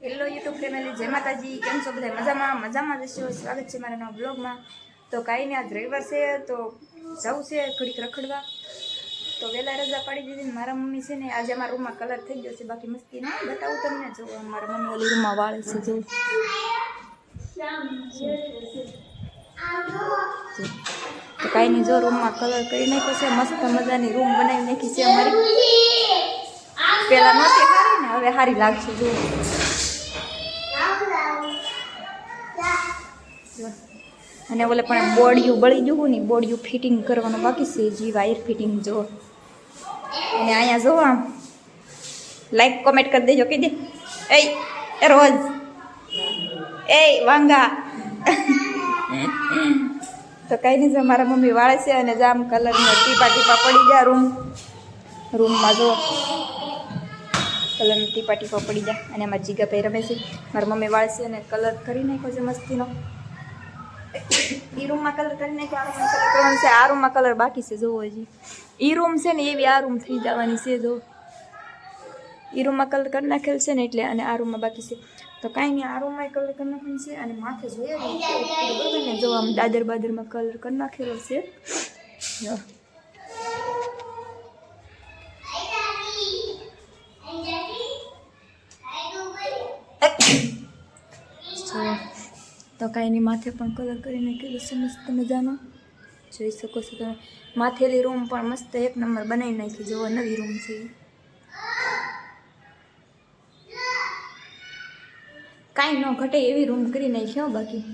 Hello YouTube family, જય માતાજી. કેમ છો બધા? મજામાં જશો. સ્વાગત છે મારા નવા બ્લોગમાં. તો કાંઈ નહીં, આજ રવિવાર છે તો જવું છે ઘડીક રખડવા. તો વહેલા રજા પાડી દીધી ને મારા મમ્મી છે ને આજે અમારા રૂમમાં કલર થઈ ગયો છે. બાકી મસ્તી ના બતાવું તમને. જો મારા મમ્મી ઓલી રૂમમાં વાળે છે. જો તો કાંઈ નહીં, જો રૂમમાં કલર કરી નાખ્યો છે. મસ્ત મજાની રૂમ બનાવી નાખી છે અમારી. પહેલાં નહોતી સારી ને હવે સારી લાગશે. જો અને ઓલે પણ બોડિયું બળી ગયું ને, બોડિયું ફિટિંગ કરવાનું બાકી છે. જી વાયર ફિટિંગ જો. અને અહીંયા જો આમ લાઈક કોમેન્ટ કરી દેજો. કહી દે એ રોજ એ વાંગા. તો કંઈ નહીં, જો મારા મમ્મી વાળે છે અને જામ કલરના ટીપા પડી ગયા રૂમમાં. જો કલરના ટીપા પડી ગયા અને અમારા જીગાભાઈ રમે છે. મારા મમ્મી વાળે છે અને કલર કરી નાખ્યો છે મસ્તીનો. એ રૂમમાં કલર કરી નાખ્યો, આ રૂમમાં કલર કરવાનો છે. આ રૂમમાં કલર બાકી છે. જોવો હજી એ રૂમ છે ને એવી આ રૂમ થઈ જવાની છે. જો એ રૂમમાં કલર કરી નાખેલ છે ને એટલે, અને આ રૂમમાં બાકી છે. તો કાંઈ નહીં, આ રૂમમાં કલર કરી નાખવાનું છે. અને માથે જોઈએ બરાબર ને, જો આમ દાદર બાદરમાં કલર કરી નાખેલો છે. તો કાંઈ નહીં, માથે પણ કલર કરી નાખેલો છે મસ્ત મજાનો. જોઈ શકો છો તમે. માથેલી રૂમ પણ મસ્ત એક નંબર બનાવી નાખી. જો નવી રૂમ છે. કાંઈ ન ઘટે એવી રૂમ કરી નાખી. બાકી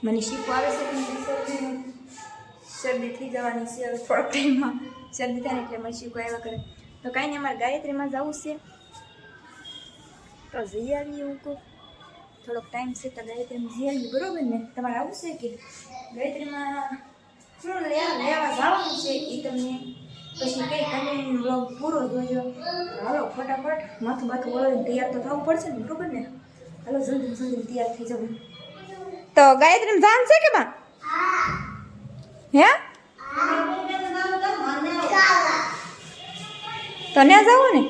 મને શીખો આવે છે કે શરદી થઈ જવાની છે હવે થોડાક ટાઈમમાં. શરદી થાય ને એટલે મને શીખો આવ્યા કરે. તો કાંઈ નહીં, અમારે ગાયત્રીમાં જવું છે તો જઈ આવીએ. હું કહું થોડોક ટાઈમ છે તો ગાયત્રીમાં જઈ આવીએ. બરાબર ને? તમારે આવું છે કે ગાયત્રીમાં શું લેવા જવાનું છે એ તમને પછી કંઈ કન્ટિન્યુ બ્લોગ પૂરો જોજો. હાલો ફટાફટ માથું બાથું વળીને તૈયાર તો થવું પડશે ને. બરાબર ને? હાલો જલ્દી તૈયાર થઈ જવું. તો ગાયત્રીમાં જાન છે કે માં? હે તો ત્યાં જવું ને?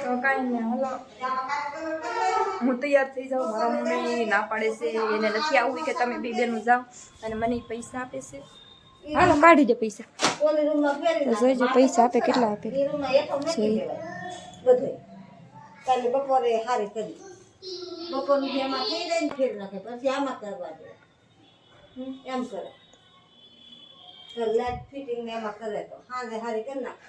તો કાંઈ નહીં, હાલો હું તૈયાર થઈ જાઉં. મારા મમ્મી ના પાડે છે, એને નથી આવવું કે તમે બે બેનું જાઓ, અને મને પૈસા આપે છે. હાલો કાઢી દે પૈસા. તો જોઈજો પૈસા આપે કેટલા આપે. કાલે બપોરે હારી કરી બપોરનું એમાં થઈ જાય ને ફેર નાખે પછી આમાં કરવા દે. એમ કરે તો લાઈટ ફિટિંગ ને એમાં કરે તો હાજે હારી કરી નાખે.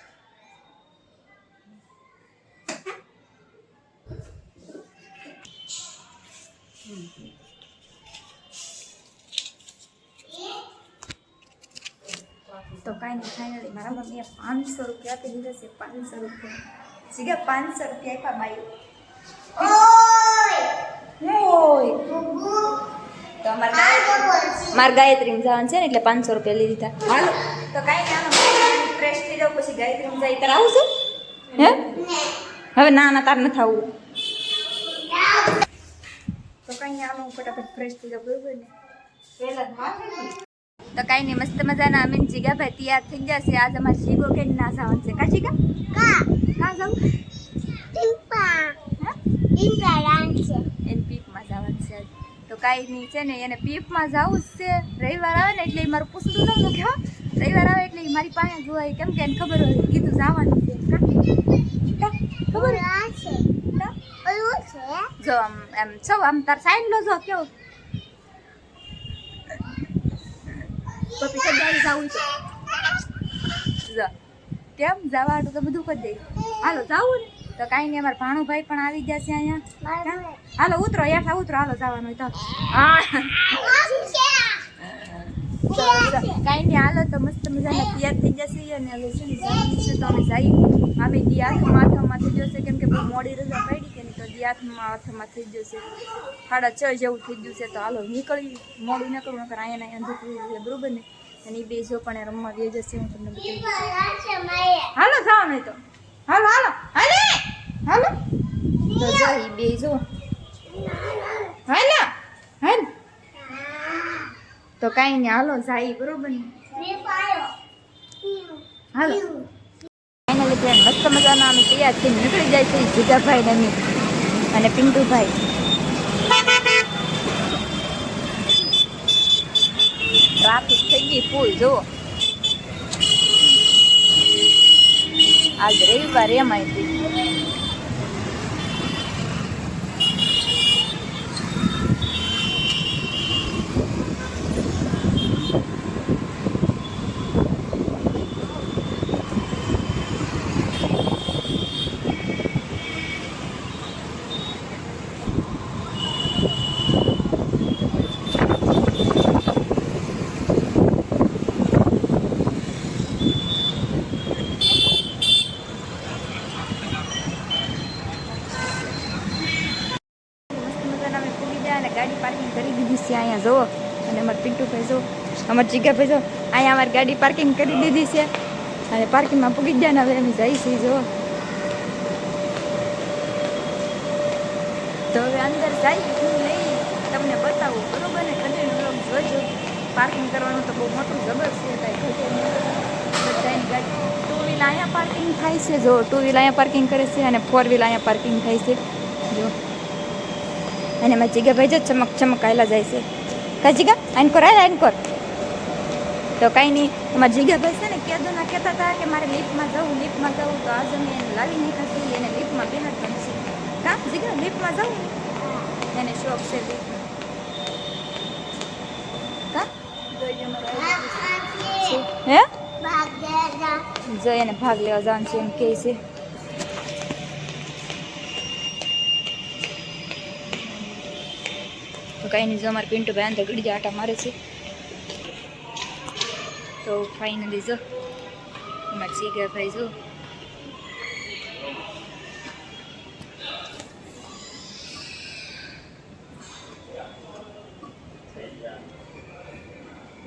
તો કાંઈ નહીં, ફાઇનલી મારા મમ્મીએ 500 રૂપિયા આપી દીધા છે. 500 રૂપિયા સીધા 500 રૂપિયા આપ્યા મારી. તો મારા ગાયત્રીમાં જવાનું છે ને એટલે 500 રૂપિયા લઈ લીધા. હાલો તો કાંઈ નહીં, આનો ફ્રેશ થઈ જાવ પછી ગાયત્રીમાં જાય. તારે આવું છું? હે હવે ના તાર નથી આવું. તો કાંઈ આનો ફટાફટ ફ્રેશ થઈ જાવ. બરોબર ને? તો કાંઈ નહીં, મસ્ત મજાના અમીન જીગાભાઈ તૈયાર થઈ ગયા છે. આજ અમારે જીગો કે ના જવાનું છે. કા જીગા કા જાવ? એને પીપમાં જવાનું છે. તો કાંઈ નહીં છે ને, એને પીપમાં જવું જ છે. રવિવાર આવે ને એટલે મારું પૂછતું ન મૂકે. રવિવાર આવે એટલે મારી પાસે જોવાય, કેમ કે એને ખબર હોય કીધું જવાનું છે. ખબર જો આમ એમ છો આમ તાર સાઈન લો. જો કેવું પપ્પી તો ગાડી જવું છે. જો કેમ જવાનું તો બધું કરી દે. હાલો જવું ને? તો કાંઈ નહીં, અમારા ભાણુભાઈ પણ આવી ગયા છે અહીંયા. હાલો ઉતરો, હેઠા ઉતરો. હાલો જવાનું હોય તો કાંઈ નહીં. હાલો તો મસ્ત મજાના તૈયાર થઈ જશે. અને હવે છે ને જવાનું છે તો અમે જઈએ. અમે દી હાથમાં થઈ જશે, કેમ કે બહુ મોડી રજા પડી કે નહીં, તો દી હાથમાં થઈ જશે. 6:30 જેવું થઈ ગયું છે. તો હાલો નીકળી, મોડું નીકળવું નકર અહીંયા અંધું થઈ જશે. બરોબર ને? અને એ બે જો પણ રમવા દે જશે. હું તમને બતાવી. હાલો જવાનું હોય તો હાલો હાલો હાલો હાલો બે જો હાલ હાલ તો કાંઈ નહીં હાલો જાય બરોબર ને હાલો ફાઇનલી ફ્રેન્ડ મસ્ત મજાના અમે તૈયાર થઈને નીકળી જાય છે જીગાભાઈ ને અમે અને પિન્ટુભાઈ ટ્રાફિક થઈ ગઈ ફૂલ જુઓ આજ રવિવાર એમ આવી ગાડી પાર્કિંગ કરી દીધી છે અહીંયા જુઓ અને અમારા પિન્ટુભાઈ જો અમારા જીગાભાઈ જો અહીંયા અમારી ગાડી પાર્કિંગ કરી દીધી છે અને પાર્કિંગમાં પૂગી ગયા ને હવે અમે જઈએ છીએ જુઓ તો હવે અંદર જઈ હું લઈ તમને બતાવું બરોબર ને કન્ટિન્યુ લોક જોજો પાર્કિંગ કરવાનું તો બહુ મોટું જબર છે કાંઈ બધાની ગાડી ટુ વ્હીલ અહીંયા પાર્કિંગ થાય છે જો ટુ વ્હીલ અહીંયા પાર્કિંગ કરે છે અને ફોર વ્હીલ અહીંયા પાર્કિંગ થાય છે જો અને એમાં જીગાભાઈ જ ચમક ચમક આવેલા જાય છે કા જીગા આઈનકોર આઈનકોર તો કાંઈ નહીં એમાં જીગાભાઈ છે ને કેદોના કહેતા હતા કે મારે લિફ્ટમાં જવું તો આજે મેં એને લાવી નહીં ખાતી એને લિફ્ટમાં બેહાડવાનું છે કા જીગા લિફ્ટમાં જવું એને શોખ છે કા હે જો એને ભાગ લેવા જવાનું છે એમ કહે છે તો કાંઈ નહીં જો અમારે પિન્ટુભાઈ અંદર ગળી જાય આટા મારે છે તો ફાઇનલી જો અમારે જીગાભાઈ જો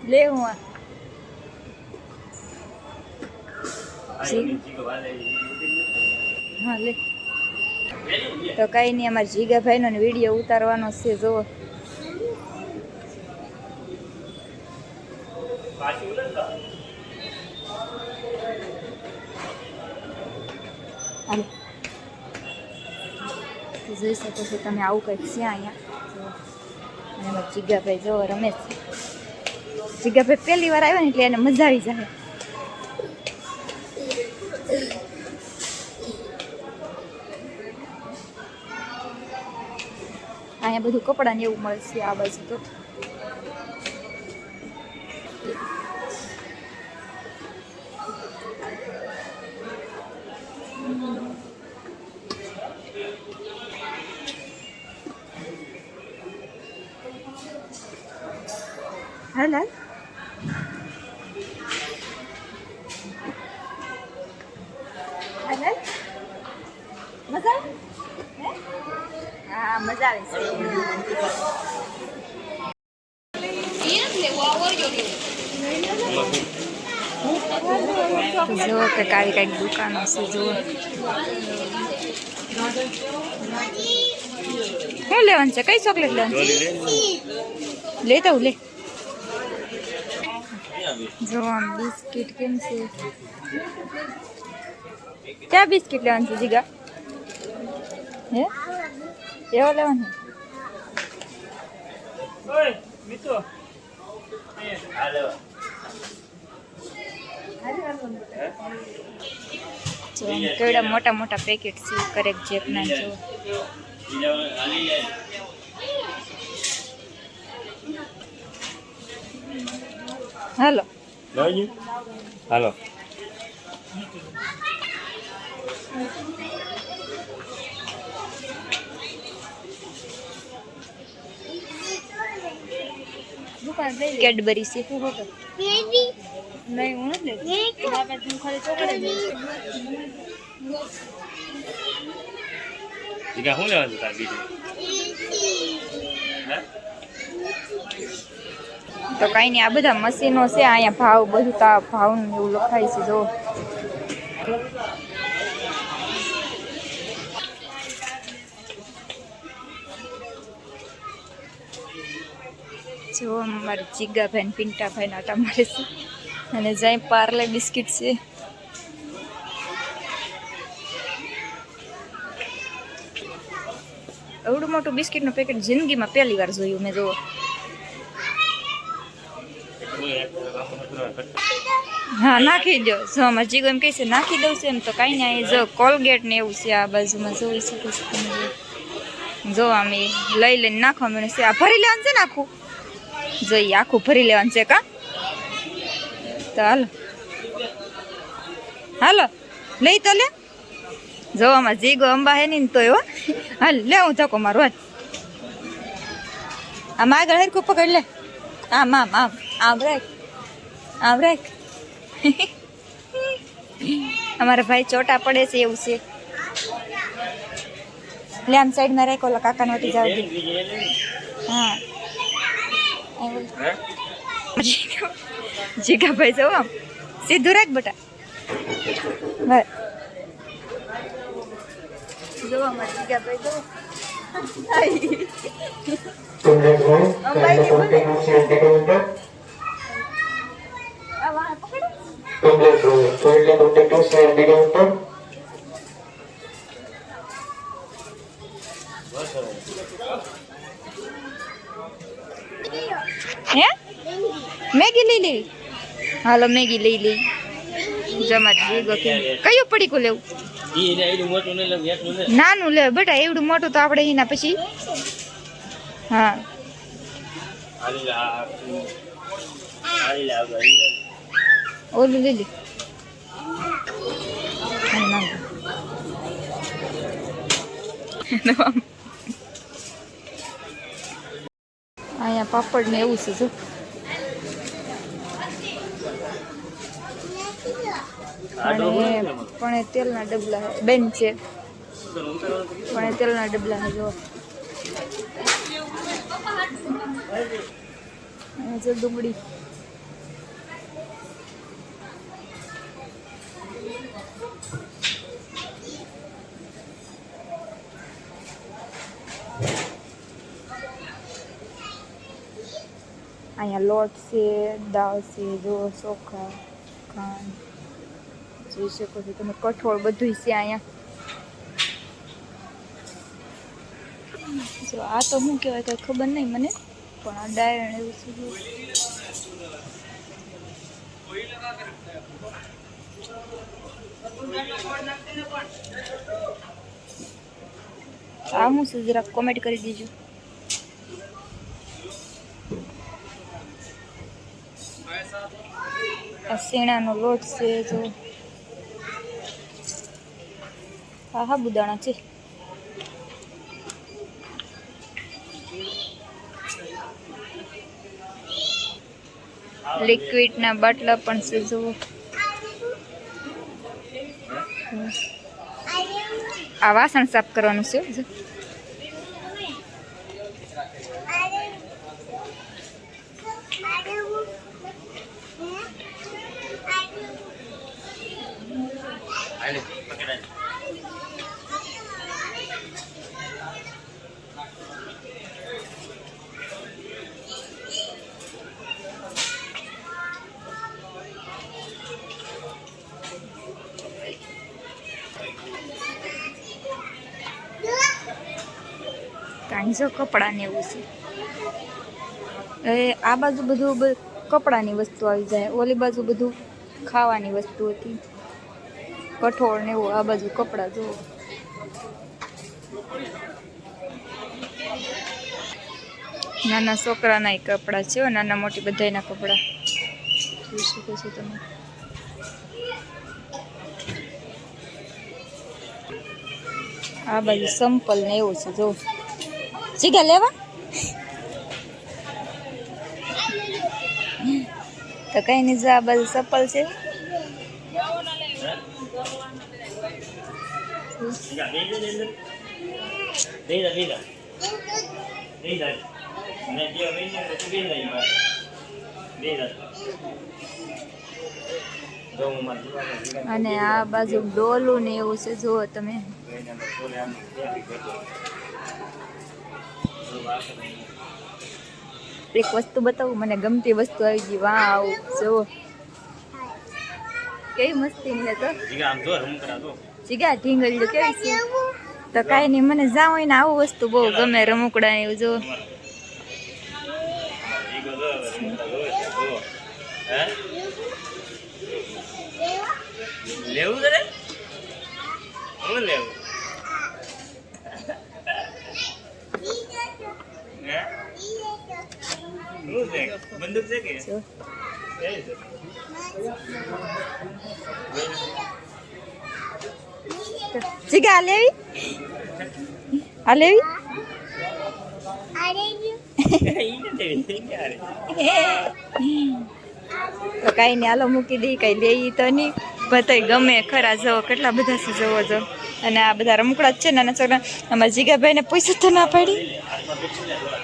લે હું હા લે તો કાંઈ નહીં અમારે જીગાભાઈનો વિડીયો ઉતારવાનો છે જુઓ જોઈ શકો છો તમે આવું કંઈક છે અહીંયા અને એમાં જીગાભાઈ જો રમે છે જીગાભાઈ પહેલી વાર આવ્યા ને એટલે એને મજા આવી જાય અહીંયા બધું કપડાં ને એવું મળે છે આ બાજુ તો હાલ હાલ મજા હા મજા આવે છે જુઓ કે કાવી કાંઈક દુકાનો છે જુઓ શું લેવાનું છે કઈ ચોકલેટ લેવાનું છે લેતા હું લે જો આમ બિસ્કિટ કેમ છે ક્યાં બિસ્કિટ લેવાનું છે જીગા હે એવો લેવાનું કેવડા મોટા મોટા પેકેટ છે કરેક જેપના જો હાલો હાલો કેડબરી છે નહીં હું નથી શું લેવાનું તાર બીજું તો કાંઈ નહીં આ બધા મશીનો છે અહીંયા ભાવ બધું ભાવનું એવું લખાય છે જો જો અમારે જીગાભાઈ ને પિન્ટાભાઈ ના આટા મારે છે અને જાય પાર્લે બિસ્કિટ છે. એવડું મોટું બિસ્કિટનું પેકેટ જિંદગીમાં પહેલી વાર જોયું મેં. જોવો હા નાખી દો. જો અમારે જીગો એમ કહે છે નાખી દઉં છે એમ તો કાંઈ નહીં. અહીં જો કોલગેટ ને એવું છે આ બાજુમાં જોઈ શકો છો તમે. જો આમ એ લઈ લઈને નાખવા મને છે. આ ભરી લેવાનું છે ને આખું. જોઈએ આખું ભરી લેવાનું છે કા. તો હાલો હાલો લઈ તો લે. જો આમાં જીગો અંબા હે ને તોય હો. હાલ લે હું ધક્કો મારું હાલ. આમ આગળ હરખું પકડ લે. આમ આમ આમ આમ રાખ આમ રાખ. અમારા ભાઈ ચોટા પડે છે એવું છે. લે આમ સાઈડમાં રાખો ઓલા કાકા નોટી જાવ દે. હા જીગા ભાઈ જો આમ સીધું રાખ બેટા. બસ જો અમારા જીગા ભાઈ જો. હે મેગી લઈ લેવી. હાલો મેગી લઈ લઈ. જમા જીગો કયું પડીકું લેવું. નાનું લે બેટા એવડું મોટું તો આપણે એના પછી. હા ઓલું લઈ લે. અહીંયા પાપડ ને એવું છે જો. અને પણ એ તેલના ડબલા બેન છે પણ એ તેલના ડબલા છે જો. જો ડુંગળી અહીંયા લોટ છે દાળ છે જો ચોખા ખાંડ જોઈ શકો છો તમે. કઠોળ બધું છે અહીંયા. જો આ તો શું કહેવાય કંઈ ખબર નહીં મને પણ આ ડાયણ એવું છે. આ હું છે જરાક કોમેન્ટ કરી દીજો. આ શેણાનો લોટ છે જો. હા સાબુદાણા છે. લિક્વિડના બાટલા પણ છે જુઓ. આ વાસણ સાફ કરવાનું છે. કાંઈ જો કપડાને એવું છે. એ આ બાજુ બધું કપડાની વસ્તુ આવી જાય. ઓલી બાજુ બધું ખાવાની વસ્તુ હતી. કઠોળ ને એવું. આ બાજુ કપડાં જુઓ. નાના છોકરાના કપડાં છે. નાના મોટી બધાના કપડાં જોઈ શકો છો તમે. આ બાજુ સંપલ ને એવું છે જો. જીગા લેવા તો કઈ નહીં. જો આ બાજુ ચપ્પલ છે. અને આ બાજુ ડોલું ને એવું છે જુઓ તમે. એક વસ્તુ બતાવું, મને ગમતી વસ્તુ આવી ગઈ. વાવ, જો કેવી મસ્તીની છે. તો જીગા આમ જો રમકડા જો. જીગા ઢીંગલીઓ કેવી છે. તો કાંઈ નહીં, મને જાવ હોય ને આવું વસ્તુ બહુ ગમે, રમકડા એવું જો. જીગો જો રમકડા જો હે લેવું છે રે હું લેવું હે હું છે બંદૂક છે કે જો જીગા આ લેવી, આ લેવી. તો કાંઈ નહીં, હાલો મૂકી દઈ, કઈ લેવી તો નહીં, બધાય ગમે ખરા. જવો કેટલા બધા છે, જવો જો. અને આ બધા રમકડા જ છે નાના છોકરા. અમારા જીગાભાઈને પૈસા તો ના પાડી.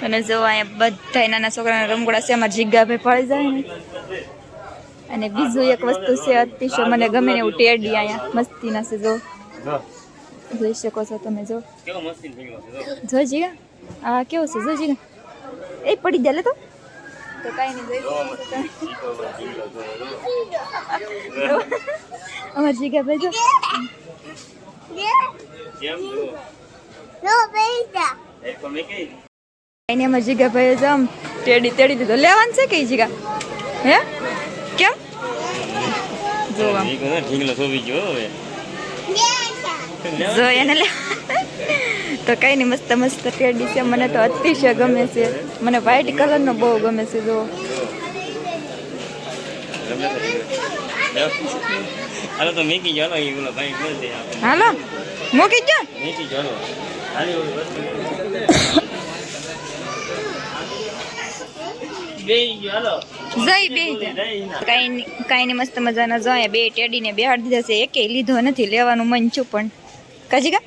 અને જો અહીંયા બધા નાના છોકરાના રમકડા છે. અમારા જીગાભાઈ પડી જાય ને. અને બીજું એક વસ્તુ છે અતિશય મને ગમે ને એવું ટેડી, અહીંયા મસ્તીના છે જો. જોઈ શકો છો તમે, જો કેવો મસ્તી થઈ ગયો છે જો જીગા. આ કેવો છે જો જીગા, એ પડી જાય લે તો કાંઈ નહીં. જોઈ અમાર જીગા ભાઈ જો કેમ એક તો મે કઈ એને અમાર જીગા ભાઈ જો આમ ટેડી દીધો. લેવાનું છે કે જીગા? હે કેમ? જો આમ જીગો ને ઢીંગલો સોવી ગયો હવે જો એને લે. તો કઈ નહીં, મસ્ત મસ્ત ટેડી છે. મને તો અતિશય ગમે છે. મને વ્હાઈટ કલરનો બહુ ગમે છે. જો હાલો તો મેકી જાલો એ બોલો ભાઈ બોલ દે હાલો મૂકી ગયો. મેકી જાલો હાલી ઓલી વસ્તુ બેઈ ગયો હાલો જઈ બે કઈ નહીં, મસ્ત મજાના જો અહીંયા બે ટેડીને બેહાડી દીધા છે. એકે લીધો નથી, લેવાનું મન છું પણ કાજી કા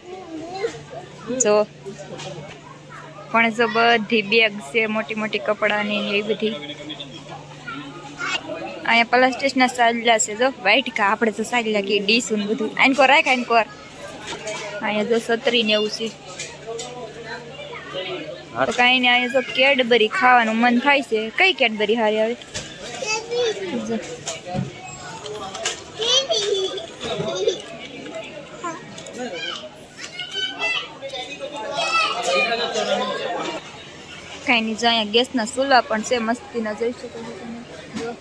જો. પણ જો બધી બેગ છે મોટી મોટી કપડાની એવી બધી. અહીંયા પ્લાસ્ટિકના સાજલા છે જો, વ્હાઈટ કા આપણે તો સાજલા કે ડીશું ને બધું. આઈન કોર રાખ, આઈન કોર. અહીંયા જો છત્રી ને એવું છે. તો કાંઈ નહીં, અહીંયા જો કેડબરી ખાવાનું મન થાય છે. કઈ કેડબરી હારી આવે? જો કાંઈ નહીં, જો અહીંયા ગેસના ચૂલા પણ છે મસ્તીના, જોઈ શકો છો તમે. જો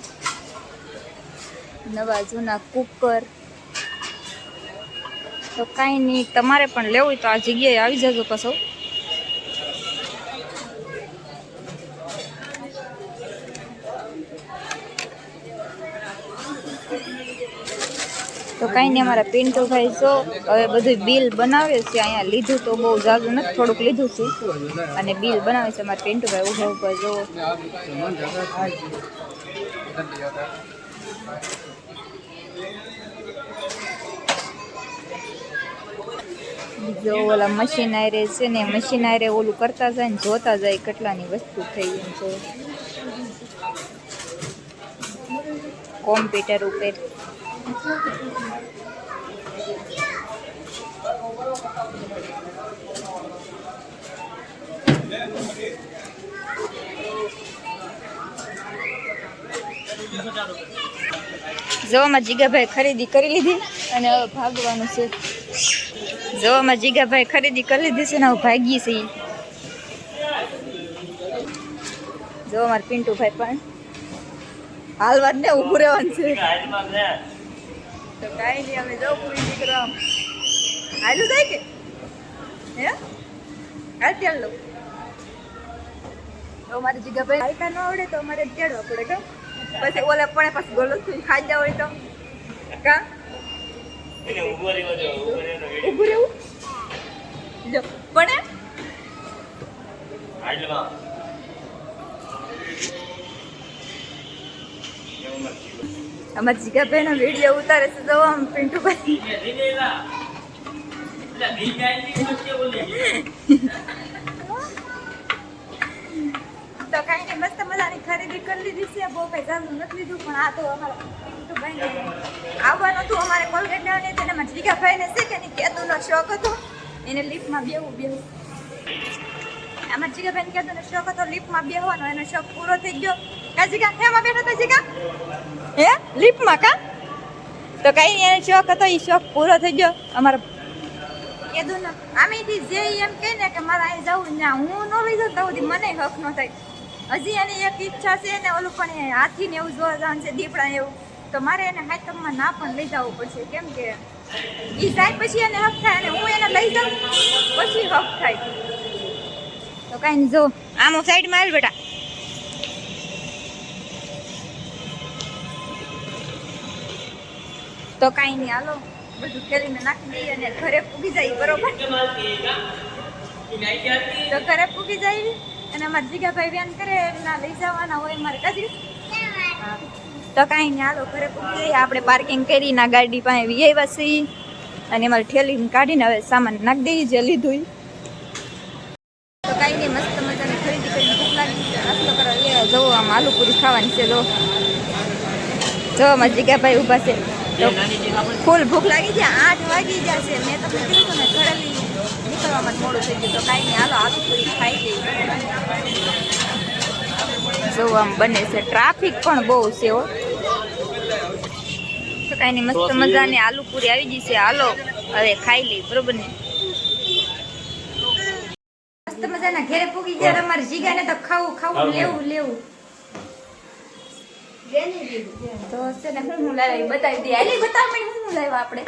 નવા જૂના કુકર. તો કાંઈ નહીં, તમારે પણ લેવું હોય તો આ જગ્યાએ આવી જજો પાછો. તો કાંઈ નહીં, અમારા પિન્ટુભાઈ જો હવે બધું બિલ બનાવે છે. અહીંયા લીધું તો બહુ જાજુ નથી, થોડુંક લીધું છે અને બિલ બનાવે છે અમારા પિન્ટુભાઈ. ઉભા ઉભા જો જો ઓલા મશીન આરે છે ને, મશીન આરે ઓલું કરતા જાય ને જોતા જાય કેટલાની વસ્તુ થઈ એમ છે કોમ્પ્યુટર ઉપર. જોવામાં જીગાભાઈ ખરીદી કરી લીધી અને હવે ભાગવાનું છે. જોવામાં જીગાભાઈ ખરીદી કરી લીધી છે ને હવે ભાગીએ છીએ. જો અમારે પિન્ટુભાઈ પણ હાલવા ને ઊભું રહેવાનું છે. તો કાંઈ નહીં, અમે જો પૂરી દીકરો હાલું જાય કે હે હાલ ચાલ લો. તો અમારે જીગાભાઈ હાલતા ન આવડે તો અમારે તેડવા પડે કે પછી ઓલા પણ પાછું ગોલો ખાઈ જાવ હોય તો કા ઊભું રહેવું જો પણ અમારા જીગાભાઈ નો વિડીયો ઉતારે છે. જો આમ પિન્ટુભાઈ તો કાંઈ નહીં, મસ્ત મજાની ખરીદી કરી લીધી છે. બહુ કઈ જાજુ નથી લીધું પણ આ તો અમારા પિન્ટુભાઈને આવવાનું હતું અમારે કોલગેટ લેવાની હતી. એમાં જીગાભાઈને છે કે નહીં કેદુનો શોખ હતો, એને લિફ્ટમાં બેવું અમારા જીગાભાઈને કહેતો ને શોખ હતો લિફ્ટમાં બેહવાનો, એનો શોખ પૂરો થઈ ગયો. કા જીગા હેમાં બેઠો તો જીગા? હે લિફ્ટમાં કા? તો કઈ એને શોખ હતો એ શોખ પૂરો થઈ ગયો. અમારા કીધું ને આમેથી જે એમ કહે ને કે મારે અહીં જવું ના હું ન લઈ જાઉં તો સુધી મને હક ન થાય. હજી એની એક ઈચ્છા છે ને ઓલું પણ હાથીને એવું જોવા જવાનું છે, દીપડા એવું, તો મારે એને હાથમાં ના પણ લઈ જવું પડશે, કેમ કે એ જાય પછી એને હક થાય અને હું એને લઈ જાઉં પછી હક થાય. તો કાંઈ નહીં, જો આમ સાઈડમાં હાલ બેટા. તો કાંઈ નહીં, હાલો બધું ખેલીને નાખી દઈએ અને ઘરે પૂગી જાય, બરોબર? તો ઘરે પૂગી જાય અને અમારા જીગાભાઈ વ્યાન કરે એના લઈ જવાના હોય મારે કાજી. તો કાંઈ નહીં, હાલો ઘરે પૂગી જઈએ. આપણે પાર્કિંગ કરી ના ગાડી પાસે આવ્યા છીએ અને અમારે ઠેલીને કાઢીને હવે સામાન નાખી દઈએ જે લીધું. તો કાંઈ નહીં, મસ્ત મજાની ખરીદી કરીને ભૂખ લાગી છે, નાસ્તો કરવા લેવા જવો. આમ આલુપુરી ખાવાની છે. જો અમારા જીગાભાઈ ઊભા છે. ફૂલ ભૂખ લાગી છે, 8 વાગી જશે. મેં તમને કીધું ને ઘરે નીકળવામાં મોડું થઈ ગયું. તો કાંઈ નહીં, હાલો આલુપુરી ખાઈ લઈએ. જો આમ બને છે, ટ્રાફિક પણ બહુ છે હો. તો કાંઈ નહીં, મસ્ત મજાની આલુપુરી આવી ગઈ છે. હાલો હવે ખાઈ લઈ, બરોબર ને? મસ્ત મજાના ઘરે પૂગી ગયા. અમારે જીગાને તો ખાવું લેવું. તો છે ને હું લાવી બતાવી દઈએ. આલી બતાવ મને હું લાવ્યા આપણે.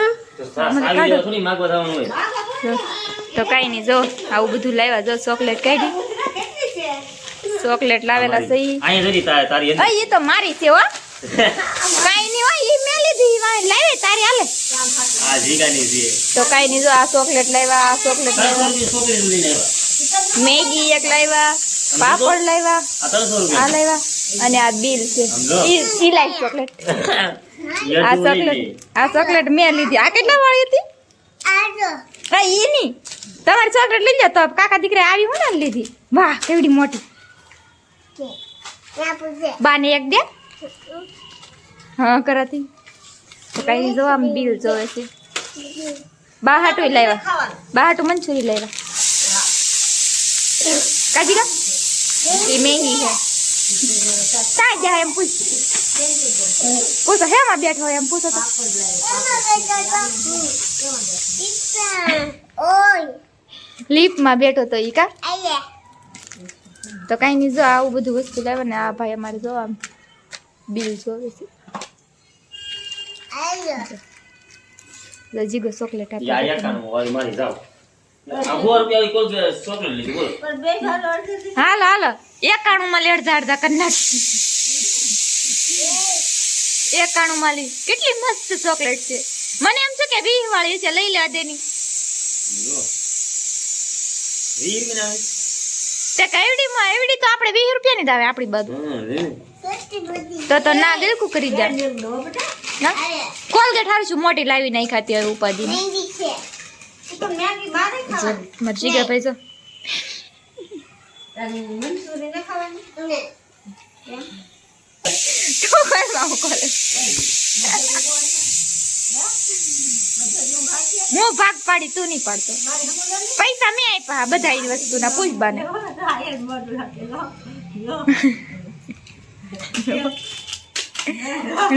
તો કાંઈ નહીં, જો આવું બધું લાવ્યા. જો ચોકલેટ કાઢી, ચોકલેટ લાવેલા છે. એ તો મારી છે હો. કાંઈ નહીં હોય, એ મેં લીધી લાવે તારી હાલે. તો કાંઈ નહીં, જો આ ચોકલેટ લાવ્યા, આ ચોકલેટ લાવ્યા, મેગી એક લાવ્યા, પાપડ લાવ્યા, આ લાવ્યા અને આ બિલ છે. ઈ લાવી ચોકલેટ. આ ચોકલેટ મેં લીધી. આ કેટલા વાળી હતી? ઈ ની તમારી ચોકલેટ લઈ જાવ. તો કાકા દીકરા આવી હું ને લીધી. વાહ કેવડી મોટી. બાને એક દે. હા કરાતી. તો કઈ જો આમ બિલ જોવે છે. બાહાટુ લાવ્યા, બાહાટુ મંચુરી લાવ્યા. કાજી કા એ મેંગી છે. તાજા એમ પૂછો હેમાં બેઠો એમ પૂછો તો. લીફમાં બેઠો તો ઈ કા. તો કઈ નહીં, જો આવું બધું વસ્તુ લાવે ને. આ ભાઈ અમારે જો આમ બિલ જોવે છે. જીગો ચોકલેટ આપી. હાલો હાલો 91 માં લેડ ઝાડતા કરી નાખી. 91 માં લી કેટલી મસ્ત ચોકલેટ છે. મને એમ છે કે 20 વાળી છે, લઈ લેવા દેની. તે કઈડીમાં એવડી તો આપણે 20 રૂપિયાની જ આવે આપણી બાજુ. તો ના ગલકું કરી દે. કોલગેટ હારું છું મોટી લાવી નાખી અત્યારે ઉપાધી. મરજી ગયા ભાઈ જો. હું ભાગ પાડી, તું નહીં પાડતો. પૈસા મેં આપ્યા બધા વસ્તુના. પૂછ બાને.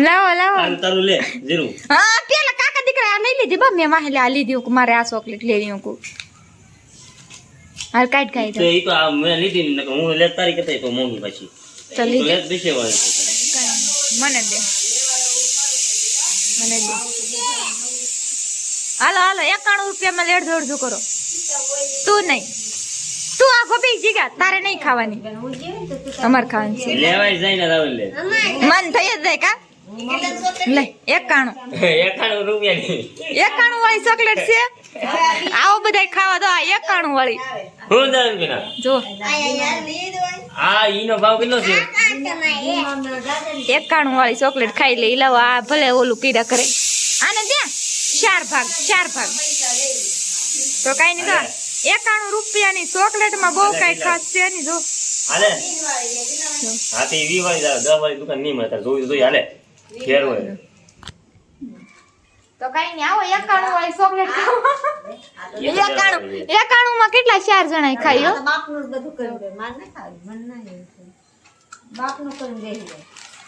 લાવો હા પેલા કાકા દીકરા આ લઈ લીધી. બા મેં માહેલે આ લીધી. મારે આ ચોકલેટ લેવી. હાલ કાઢ કાઢ. તો ઈ તો આ મે લીધી ને હું લે તારી કતે તો મોંઘી પાછી. તો લીધી લે દિશે વાળી. મને દે. હાલો 91 રૂપિયામાં લેડ દોડજો કરો. તું નહીં, તું આ ગોપી જીગા તારે નહીં ખાવાની. અમાર ખાવાની છે. લેવાય જાય ને રાવલ લે. મન થઈ જ જાય કા. લે 91 રૂપિયાની 91 વાળી ચોકલેટ છે. આવો બધાય ખાવા દો. આ 91 વાળી હું દઉં કે જો આ ઈનો ભાવ કેટલો છે? 91 વાળી ચોકલેટ ખાઈ લે. લાવો આ ભલે ઓલું કીડા કરે. આને ત્યાં 4 ભાગ. તો કઈ નહીં, તો 91 રૂપિયાની ચોકલેટમાં બહુ કઈ ખાસ છે નહીં. જો હાલે હાથી 20 વાળી 10 વાળી દુકાન નહીં મળે. જોઈ હાલે ફેર હોય. તો કઈ નહીં આવો 91 વાળી ચોકલેટ ખાવા આ તો 91 માં કેટલા 4 જણા ખાઈ હો આ તો બાપનું જ બધું કરી દે માર ના ખાવી મન ના એવું છે બાપનું કરીને બેસી જાય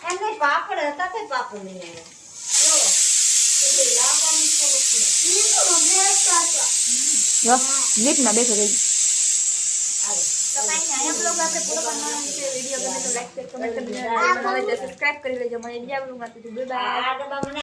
એમ નહીં પાપડ હતા તે પાપડ લઈ આવ્યા જો લીપમાં બેસો રહી આવે તો કઈ નહીં આયા બ્લોગ આપણે પૂરો કરવાનો છે વિડિયો ગમે તો લાઈક શેર કમેન્ટ કરી દેજો સબસ્ક્રાઇબ કરી લેજો મને બીજા બ્લોગમાં બાય આ ડબ્બા મને